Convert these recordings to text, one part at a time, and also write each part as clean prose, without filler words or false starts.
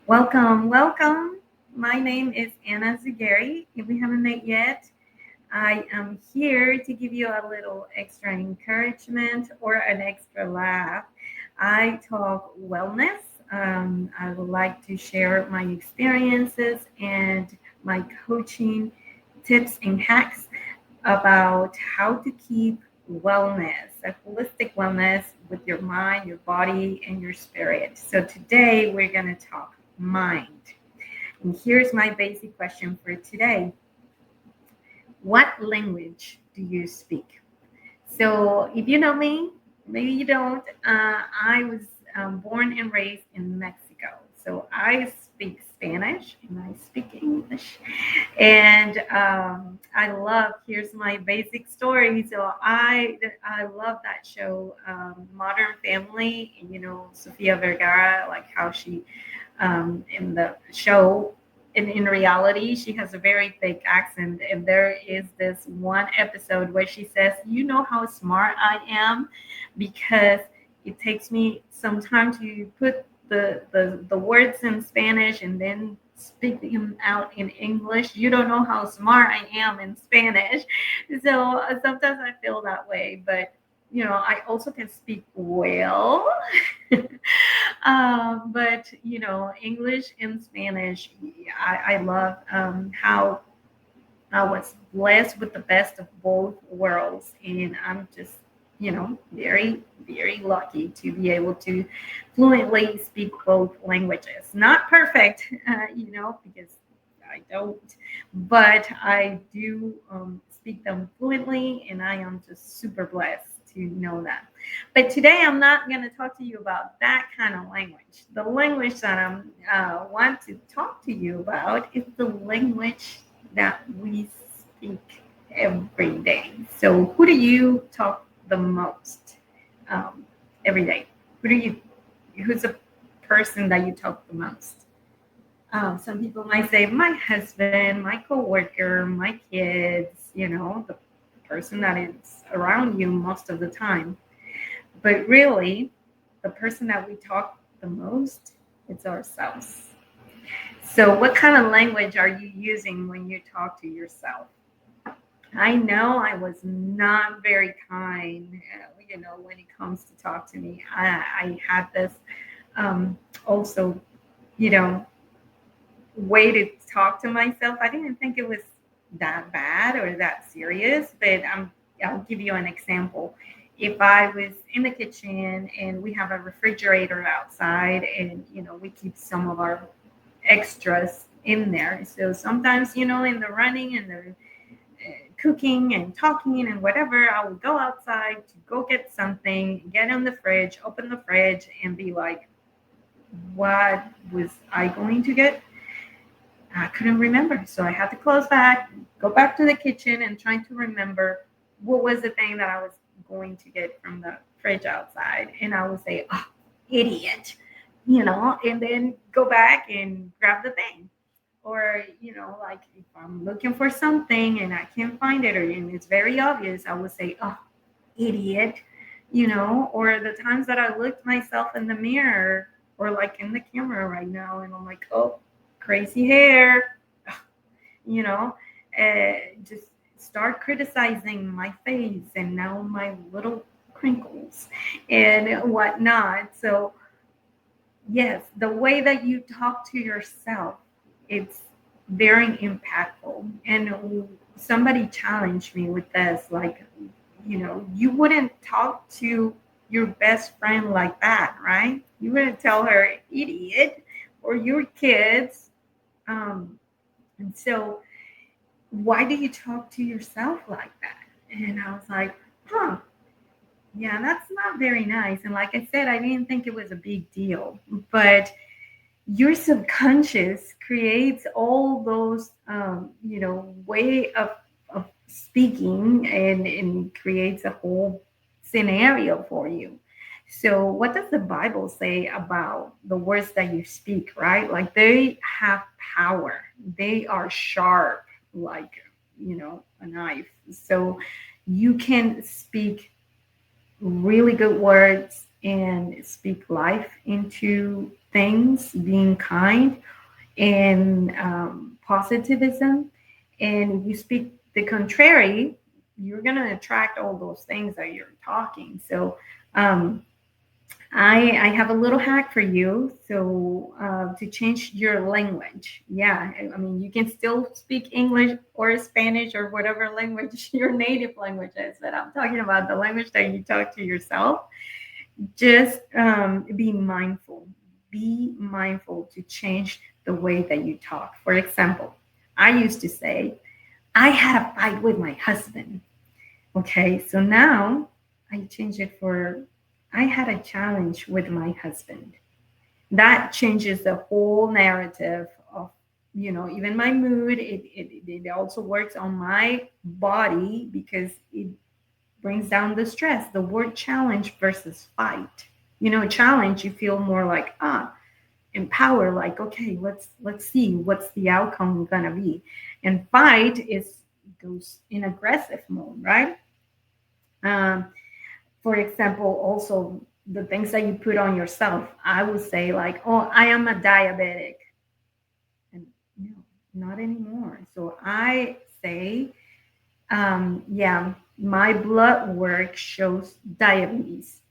Welcome, welcome. My name is Anna Zugari. If we haven't met yet, I am here to give you a little extra encouragement or an extra laugh. I talk wellness. I would like to share my experiences and my coaching tips and hacks about how to keep wellness, a holistic wellness with your mind, your body, and your spirit. So today we're going to talk mind. And here's my basic question for today. What language do you speak? So if you know me, maybe you don't, I was born and raised in Mexico. So I speak Spanish and I speak English. And here's my basic story. So I love that show, Modern Family, and, Sofia Vergara, like how she, in the show, in reality, she has a very thick accent. And there is this one episode where she says, "You know how smart I am because it takes me some time to put the words in Spanish and then speak them out in English. You don't know how smart I am in Spanish." So sometimes I feel that way, but I also can speak well. But English and Spanish, I love how I was blessed with the best of both worlds, and I'm just very, very lucky to be able to fluently speak both languages. Not perfect, because I don't, but I do speak them fluently, and I am just super blessed to know that. But today I'm not going to talk to you about that kind of language. The language that I want to talk to you about is the language that we speak every day. So who do you talk the most every day? Who's the person that you talk the most? Some people might say my husband, my coworker, my kids, the person that is around you most of the time. But really, the person that we talk the most, it's ourselves. So what kind of language are you using when you talk to yourself? I know I was not very kind, when it comes to talk to me. I had this also, you know, way to talk to myself. I didn't think it was that bad or that serious, but I'll give you an example. If I was in the kitchen and we have a refrigerator outside and, we keep some of our extras in there. So sometimes, in the running and the cooking and talking and whatever, I would go outside to go get something, get in the fridge, open the fridge, and be like, what was I going to get? I couldn't remember. So I had to close back, go back to the kitchen and trying to remember what was the thing that I was going to get from the fridge outside. And I would say, oh, idiot, and then go back and grab the thing. Or, like if I'm looking for something and I can't find it, and it's very obvious, I would say, oh, idiot, or the times that I looked myself in the mirror or like in the camera right now and I'm like, oh, crazy hair, you know, just start criticizing my face and now my little crinkles and whatnot. So, yes, the way that you talk to yourself, it's very impactful. And somebody challenged me with this, like, you wouldn't talk to your best friend like that, right? You wouldn't tell her idiot or your kids. And so why do you talk to yourself like that? And I was like, huh, Yeah, that's not very nice. And like I said, I didn't think it was a big deal, but your subconscious creates all those way of speaking, and creates a whole scenario for you. So what does the Bible say about the words that you speak, right? Like, they have power, they are sharp, like, a knife. So you can speak really good words and speak life into things, being kind and positivism. And if you speak the contrary, you're going to attract all those things that you're talking. So um, I have a little hack for you. So to change your language, yeah, I mean, you can still speak English or Spanish or whatever language your native language is, but I'm talking about the language that you talk to yourself. Just be mindful. Be mindful to change the way that you talk. For example, I used to say, I had a fight with my husband. Okay, so now I change it for, I had a challenge with my husband. That changes the whole narrative of, even my mood. It also works on my body because it brings down the stress. The word challenge versus fight. Challenge, you feel more like, empower, like, okay, let's see what's the outcome gonna be. And fight is goes in aggressive mode, right? Um, for example, also the things that you put on yourself. I would say like, oh, I am a diabetic. And no, not anymore. So I say, yeah, my blood work shows diabetes,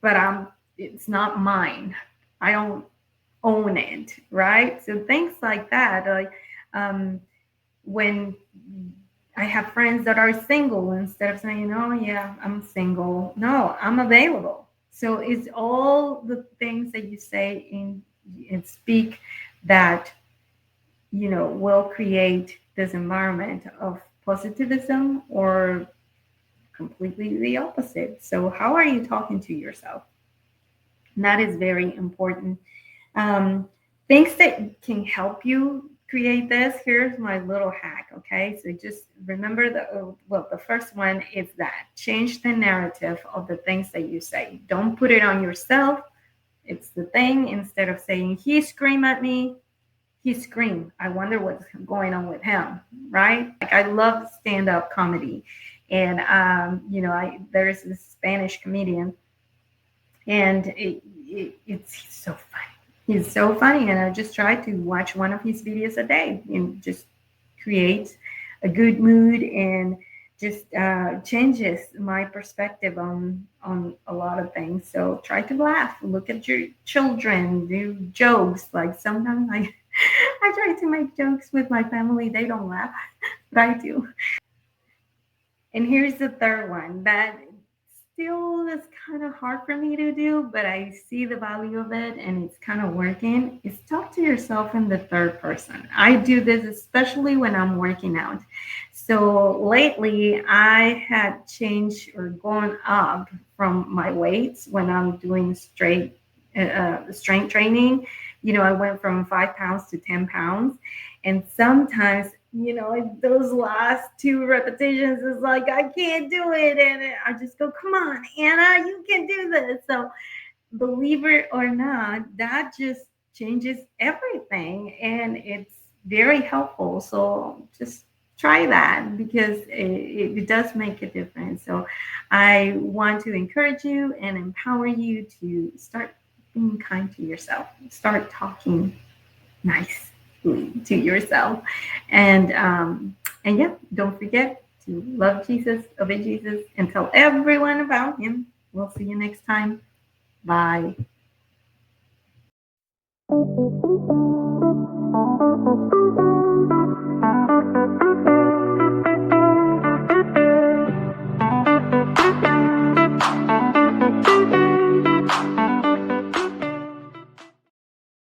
but it's not mine. I don't own it, right? So things like that, like when I have friends that are single, instead of saying, oh yeah, I'm single, no, I'm available. So it's all the things that you say and speak that will create this environment of positivism or completely the opposite. So how are you talking to yourself? And that is very important. um, Things that can help you create this. Here's my little hack. Okay, so just remember the first one is that change the narrative of the things that you say. Don't put it on yourself. It's the thing. Instead of saying he screamed at me, he screamed, I wonder what's going on with him, right? Like, I love stand-up comedy. And I there's this Spanish comedian, and it's so funny. He's so funny, and I just try to watch one of his videos a day, and just creates a good mood, and just changes my perspective on a lot of things. So try to laugh, look at your children, do jokes. Like, sometimes I I try to make jokes with my family. They don't laugh, but I do. And here's the third one that still is kind of hard for me to do, but I see the value of it and it's kind of working. Is talk to yourself in the third person. I do this especially when I'm working out. So lately, I had changed or gone up from my weights when I'm doing strength training. I went from 5 pounds to 10 pounds. And sometimes, those last two repetitions is like, I can't do it. And I just go, come on, Anna, you can do this. So, believe it or not, that just changes everything. And it's very helpful. So, just try that, because it does make a difference. So, I want to encourage you and empower you to start being kind to yourself, start talking nice to yourself. And yeah, don't forget to love Jesus, obey Jesus, and tell everyone about him. We'll see you next time. Bye.